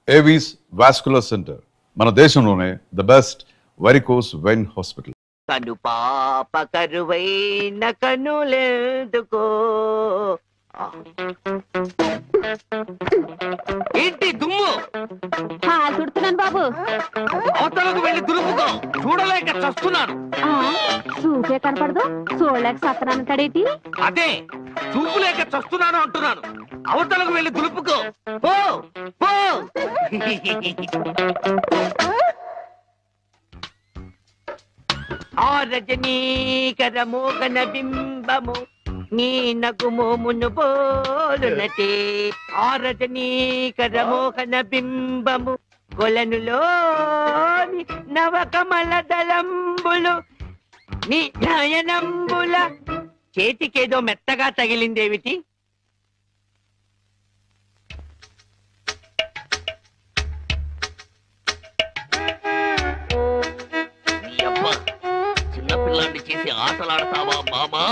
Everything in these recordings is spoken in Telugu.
ఏవీస్ వాస్కులర్ సెంటర్ మన దేశంలోనే the best varicose vein hospital. కను పాప కరువైన కనులెందుకో ఏంటి దుమ్ము చుడుతున్నాను బాబు. అవతలకు వెళ్ళి దులుపుకో, చూడలేక చస్తున్నాను. చూపే కనపడదు, చూడలేక సత్తనానంటాడేటి? అదే చూపు లేక చస్తున్నాను అంటున్నాను. అవతలకు వెళ్ళి దులుపుకో, పో పో. ఆ రజనీకర మోగన బింబము నీ నగుమోమును పోలునటే. ఆ రజనీకర మోహన బింబము కొలనులోని నవకమల దళంబులు నీ నయనంబుల. చేతికేదో మెత్తగా తగిలిందేమిటి? చిన్నపిల్లాన్ని చేసి ఆటలాడతావా మామా?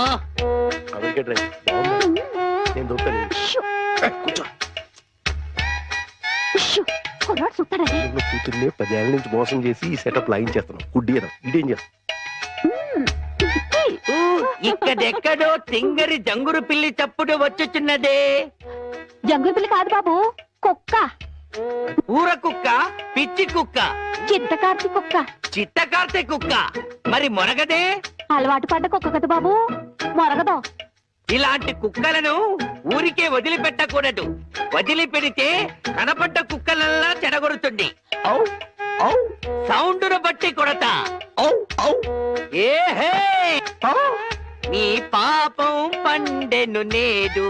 కూతుర్ని 10 ఏళ్ల నుంచి మోసం చేసి ఈ సెటప్ లాగించేస్తున్నాం. గుడ్డి ఇదేం చేస్తాం? ఇక్కడెక్కడో తింగరి జంగురు పిల్లి చప్పుడు వచ్చుచున్నదే. జంగురు పిల్లి కాదు బాబు, కుక్క. ఊర కుక్క, పిచ్చి కుక్క, చిత్తకార్తి కుక్క. చిత్తకార్తె కుక్క. మరి మొరగదే? అలవాటు పడ్డ కుక్క కదా బాబు, మొరగదు. ఇలాంటి కుక్కలను ఊరికే వదిలిపెట్టకూడదు. వదిలిపెడితే కనపడ్డ కుక్కలల్లా చెడగొడుతుంది. సౌండును బట్టి కొడతా. ఏహే, నీ పాపం పండెను నేడు,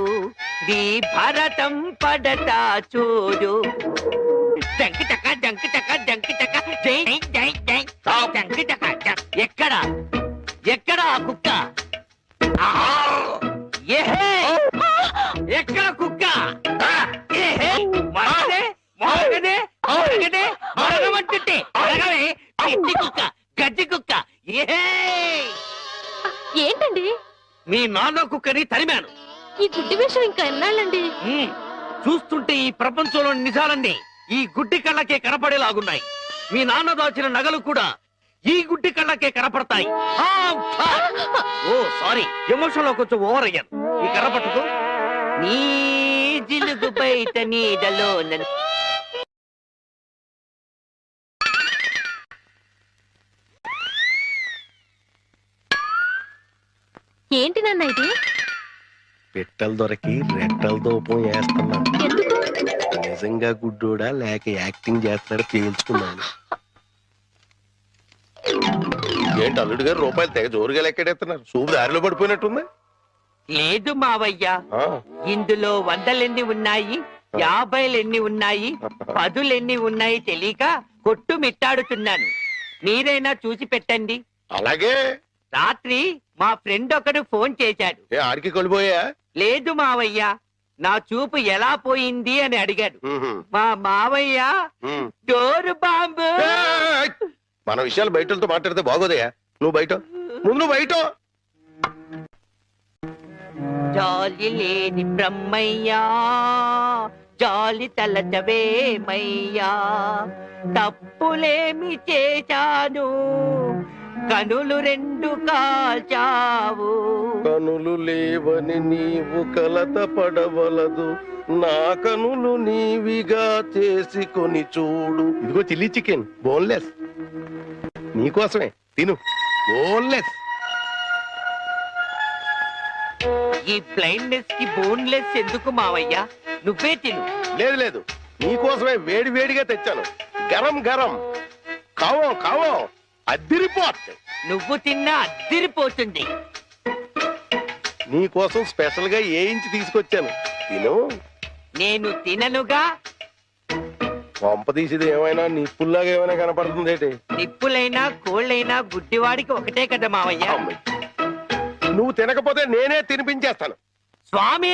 నీ భరతం పడతా చూడు. జంకి చక్క జంకి చక్క జంకి చక్క జై జై జై జంకి చక్క. ఎక్కడ ఎక్కడ ఆ కుక్క? ఏహే, ఎక్కడ కుక్క? ఏహే, మరగదే మరగదే మరగదే మరగమంటుంటే మరగవే. పిచ్చి కుక్క, గజ్జి కుక్క. ఏహే, ఏంటండి? మీ నాన్న కుక్కని తరిమాను. ఈ గుడ్డి విషయం ఇంకా ఎన్నాళ్ళండి? చూస్తుంటే ఈ ప్రపంచంలో నిజాలన్నీ ఈ గుడ్డి కళ్ళకే కనపడేలాగున్నాయి. మీ నాన్న దాచిన నగలు కూడా ఈ గుడ్డి కళ్ళకే కనపడతాయి. ఓ సారీ, ఎమోషన్ లో కొంచెం ఓవర్ అయ్యాను. ఈ కనపడదు. నీ జిలుగు బయట నీడలో ఏంటి నాన్న ఇది? పెట్టలు దొరికి రెట్టల దూపం వేస్తున్నా. ఎందుకు? నిజంగా గుడ్డోడా లేక యాక్టింగ్ చేస్తాడో తేల్చుకున్నాను. ఏంటి అల్లుడు గారు రూపాయలు తెగ జోరుగా లెక్కెడేస్తున్నారు? సూపు దారిలో పడిపోయినట్టుంది. లేదు మావయ్య, ఇందులో 100 ఉన్నాయి, 50 ఉన్నాయి, 10 ఉన్నాయి తెలియక కొట్టు మిట్టాడుతున్నాను. మీరైనా చూసి పెట్టండి. అలాగే. రాత్రి మా ఫ్రెండ్ ఒకడు ఫోన్ చేశాడు. ఆడికి కొలిపోయా? లేదు మావయ్య, నా చూపు ఎలా పోయింది అని అడిగాడు. మా మావయ్య డోరు బాంబు. మన విషయాలు బయటతో మాట్లాడితే బాగోదయ్యా. నువ్వు బయట, ముందు బయట. జాలి లేని బ్రహ్మయ్యా, జాలి తలచవేమయ్యా, తప్పులేమి చేశాను, కనులు 2 కాల్చావు. కనులు లేవని నీవు కలత పడవలదు, నా కనులు నీవిగా చేసుకొని చూడు. ఇదిగో చిల్లీ చికెన్, బోన్లెస్ నీకోసమే, తిను. బోన్లెస్. ఈ బ్లైండ్నెస్ కి బోన్లెస్ ఎందుకు మావయ్య? నువ్వే తిను. లేదు లేదు, నీకోసమే వేడి వేడిగా తెచ్చాను. గరం గరం, కావో కావో, అద్దిరిపోతుంది. నువ్వు తిన్నా అద్దిరిపోతుంది. నీకోసం స్పెషల్ గా వేయించి తీసుకొచ్చాను, తిను. నేను తిననుగా. పంప తీసేది ఏమైనా నిప్పుల్లాగా ఏమైనా కనపడుతుంది? నిప్పులైనా కోళ్ళైనా గుడ్డివాడికి ఒకటే కదా మావయ్య. నువ్వు తినకపోతే నేనే తినిపించేస్తాను. స్వామి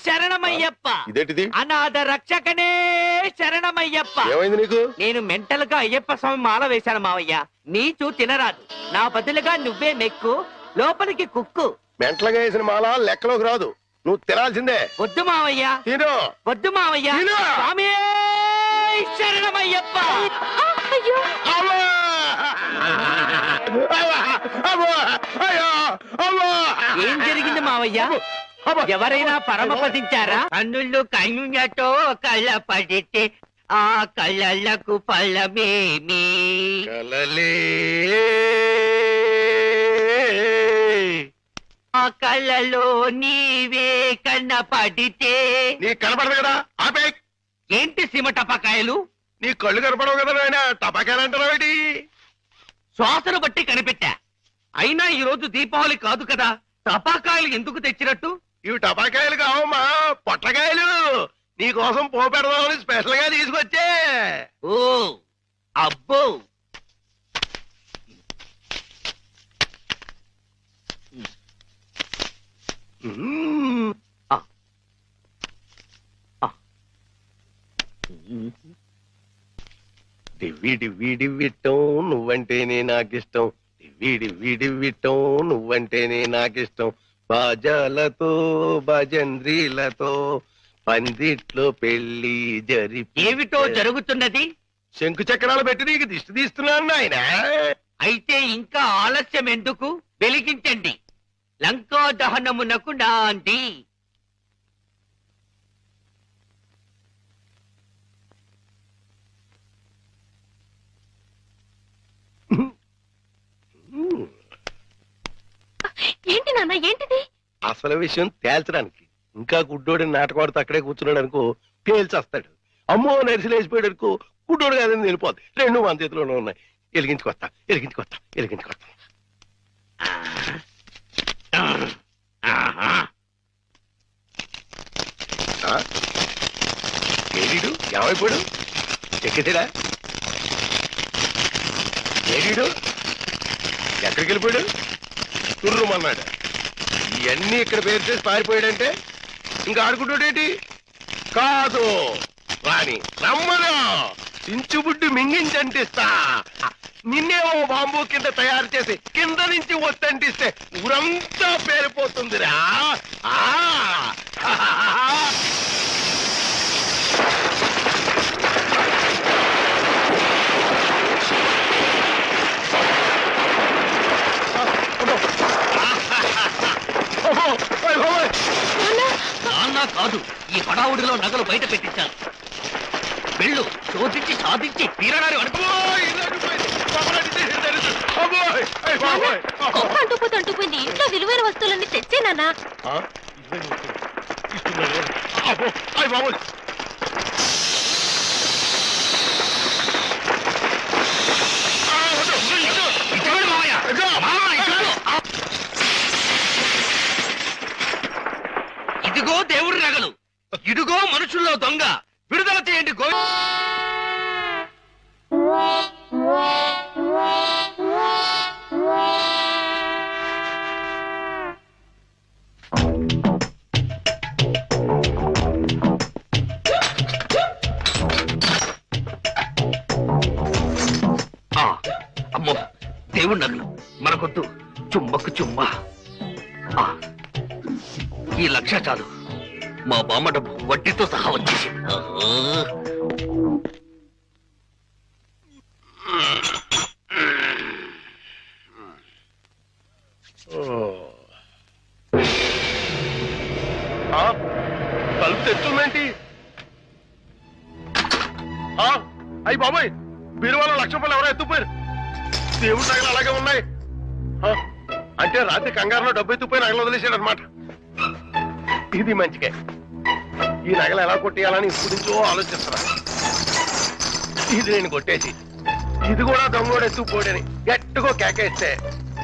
శరణమయ్యప్ప. ఇదేంటిది? అనాథ రక్షకనే శరణమయ్యప్ప. ఏమైంది నీకు? నేను మెంటల్ గా అయ్యప్ప స్వామి మాల వేశాను మావయ్య. నీచు తినరాదు, నా బదులుగా నువ్వే మెక్కు, లోపలికి కుక్కు. మెంటలుగా వేసిన మాల లెక్కలోకి రాదు, నువ్వు తినాల్సిందే. వద్దు మావయ్య, తిను. వద్దు మావయ్య. తిను. స్వామి శరణమయ్యప్ప. అయ్యో అమ్మా! అమ్మా! అమ్మా! అయ్యో! అమ్మా! ఏం జరిగింది మావయ్య? అమ్మా! ఎవరైనా పరమపదించారా? కన్నుళ్ళు కన్నుతో కళ్ళ పడితే ఆ కళ్ళకు ఫలమేమి? కలలే ఆ కళ్ళలో నీవే కన్న పడితే నీ కనపడదు కదా ఆపే. ఏంటి సీమ టపాకాయలు? నీ కళ్ళు కనపడవు కదా నాయన టపాకాయలు అంటారావేటి? శ్వాసను బట్టి కనిపెట్టా. అయినా ఈ రోజు దీపావళి కాదు కదా, టపాకాయలు ఎందుకు తెచ్చినట్టు? ఇవి టపాకాయలు కావమ్మా, పొట్లకాయలు. నీ కోసం పోపెడదామని స్పెషల్ గా తీసుకొచ్చే. ఓ అబ్బో, మ్మ్. డివ్వి డివ్వి డివ్విట్టం నువ్వంటేనే నాకిష్టం. డివ్వి డివ్వి డివ్విట్టం నువ్వంటేనే నాకిష్టం. బాజాలతో భజంద్రీలతో పందిట్లో పెళ్లి జరిపి ఏమిటో జరుగుతున్నది? శంకు చక్రాలు పెట్టి నీకు దిష్టి తీస్తున్నాను నాయన. అయితే ఇంకా ఆలస్యం ఎందుకు? వెలిగించండి. లంకా దహనమునకు నాంది. ఏంటి నాన్న ఏంటిది? అసలు విషయం తేల్చడానికి ఇంకా గుడ్డోడి నాటకవాడితో అక్కడే కూర్చున్నాడు అనుకో, పేల్చేస్తాడు. అమ్మో నరిసిలేసిపోయాడు అనుకో, గుడ్డోడు కాదని వెళ్ళిపోద్ది. రెండు మన చేతిలోనే ఉన్నాయి. ఎలిగించుకొస్తా ఎలిగించుకొస్తా ఎలిగించుకొస్తా. ఏడీడు ఏమైపోయాడు? ఎక్కేసాడా? ఏడీడు ఎక్కడికి వెళ్ళిపోయాడు? తుర్రుమన్నాడు. ఇవన్నీ ఇక్కడ పేరు చేసి పారిపోయాడంటే ఇంకా ఆడుకుంటాడేటి? కాదు రాని రమ్మను, చించుబుడ్డి మింగించంటిస్తా. నిన్నేమో బాంబు కింద తయారు చేసి కింద నుంచి వస్తంటిస్తే ఊరంతా పేరిపోతుందిరా. ఆ నాన్న కాదు, ఈ హడావుడిలో నగలు బయట పెట్టించాను. వెళ్ళు, శోధించి సాధించి తీరడారి అనుకో. గొప్ప అంటుపోతే అంటుపోయింది. ఇంట్లో విలువైన వస్తువులన్నీ తెచ్చే నాన్న. ఇటువంటి మావయ్య. ఇదిగో దేవుడి నగలు, ఇదిగో మనుషుల్లో దొంగ. విడుదల చేయండి గోవి. అమ్మో, దేవుడి నగలు మనకొద్దు. చుమ్మకు చుమ్మ. ఈ లక్ష చాలు. మా బామ్మ డబ్బు వడ్డీతో సహా వచ్చేసి. తలుపు తెచ్చుందేంటి? అయ్యి బాబాయ్, బీరువాలో ₹1,00,000 ఎవరో ఎత్తుపోయారు. దేవుడి నగలు అలాగే ఉన్నాయి. అంటే రాత్రి కంగారులో డబ్బు ఎత్తుపోయి నగలు వదిలేశాడు అనమాట. ఇది మంచిగా. ఈ నగలు ఎలా కొట్టేయాలని ఇప్పుడు నుంచో ఆలోచిస్తున్నా. ఇది నేను కొట్టేసి ఇది కూడా దొంగోడు ఎత్తుకుపోడని గట్టిగా కేకేస్తే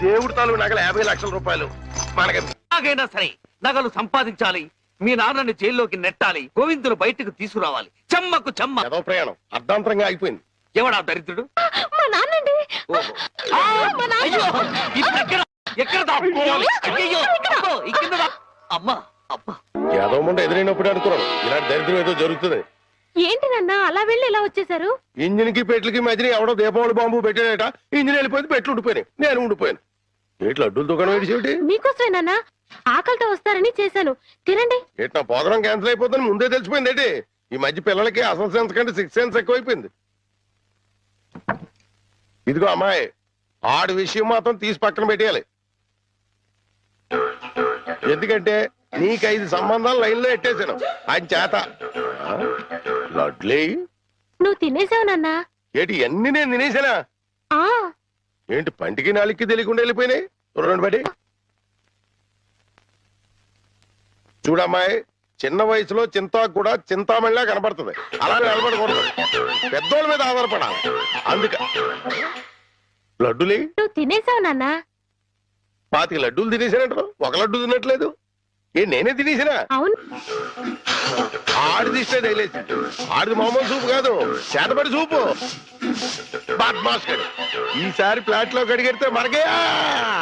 దేవుడి తాలూకు నగలు ₹50,00,000 మనకి. ఎలాగైనా సరే నగలు సంపాదించాలి. మీ నాన్నని జైల్లోకి నెట్టాలి. గోవిందులు బయటకు తీసుకురావాలి. చెమ్మకు చెమ్మ. ఏదో ప్రయాణం అర్ధాంతరంగా అయిపోయింది. ఎవడా దరిద్రుడు? మా నాన్నండి. ఓహో. అయ్యో, ఇది ఎక్కడ దాక్కోవాలి? అయ్యయ్యో, అబ్బో, ఈ కింద అమ్మా అబ్బా. ఏదో ముందు ఎదురైనప్పుడు అనుకున్నాను ఇలాంటి దరిద్రం ఏదో జరుగుతుంది. ఏంటి నాన్న అలా వెళ్ళి ఇలా వచ్చేసారు? ఇంజిన్ కి పెట్లకి మధ్యన ఎవడో దీపావళి బాంబు పెట్టాడట. ఇంజిన్ వెళ్ళిపోయింది, పెట్లు ఉండిపోయినాయి, నేను ఉండిపోయాను. పెట్లు అడ్డుల దుకాణం ఏంటి? మీకోసమే నాన్న, ఆకలితో వస్తారని చేశాను. తినండి. ఎట్లా ప్రోగ్రాం క్యాన్సిల్ అయిపోతుంది ముందే తెలిసిపోయింది ఏంటి? ఈ మధ్య పిల్లలకి అసలు సెన్స్ కంటే సిక్స్ సెన్స్ ఎక్కువైపోయింది. ఇదిగో అమ్మాయి, ఆడి విషయం మాత్రం తీసి పక్కన పెట్టేయాలి. ఎందుకంటే నీకు 5 సంబంధాలు లైన్ లో ఎట్టేశాను ఆయన చేత. లడ్లీ, నువ్వు తినేసావు నాన్న. ఏంటి అన్ని నేను తినేసానా? ఆ ఏంటి పంటికి నాలుగుకి తెలియకుండా వెళ్ళిపోయినాయి? రెండు బట్టి చూడమ్మాయి, చిన్న వయసులో చింతా కూడా చింతామణిలా కనపడుతుంది. అలా నిలబడకూడదు, పెద్దోళ్ళ మీద ఆధారపడాలి. అందుక లడ్డులే నువ్వు తినేసావు నాన్న. 25 లడ్డూలు తినేసానంటారు, ఒక లడ్డు తినట్లేదు. నేనే తినేసినా? అవును. ఆడిది ఇష్టే తగిలేసి, ఆడిది మామూలు సూపు కాదు, చేతపడి సూపు. బాద్మాస్ గడు ఈసారి ప్లాట్ లో కడిగెడితే మనకే